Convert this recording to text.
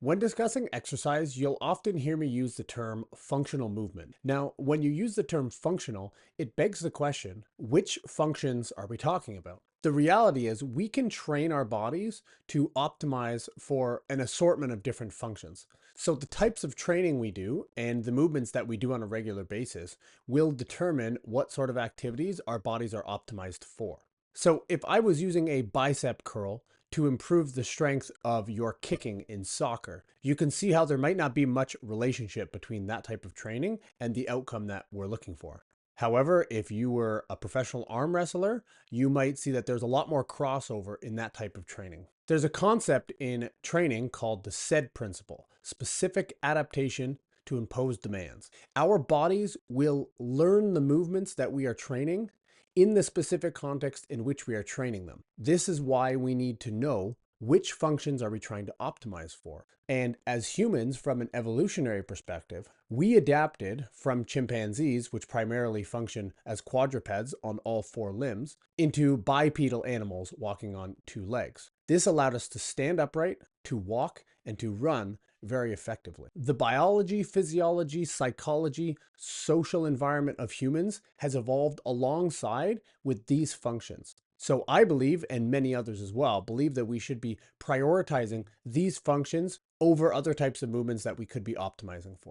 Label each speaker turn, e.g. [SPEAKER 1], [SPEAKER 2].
[SPEAKER 1] When discussing exercise, you'll often hear me use the term functional movement. Now, when you use the term functional, it begs the question, which functions are we talking about? The reality is we can train our bodies to optimize for an assortment of different functions. So the types of training we do and the movements that we do on a regular basis will determine what sort of activities our bodies are optimized for. So if I was using a bicep curl to improve the strength of your kicking in soccer, you can see how there might not be much relationship between that type of training and the outcome that we're looking for. However, if you were a professional arm wrestler, you might see that there's a lot more crossover in that type of training. There's a concept in training called the SAID principle, specific adaptation to impose demands. Our bodies will learn the movements that we are training in the specific context in which we are training them. This is why we need to know which functions are we trying to optimize for. And as humans, from an evolutionary perspective, we adapted from chimpanzees, which primarily function as quadrupeds on all four limbs, into bipedal animals walking on two legs. This allowed us to stand upright, to walk, and to run very effectively. The biology, physiology, psychology, social environment of humans has evolved alongside with these functions. So I believe, and many others as well, believe that we should be prioritizing these functions over other types of movements that we could be optimizing for.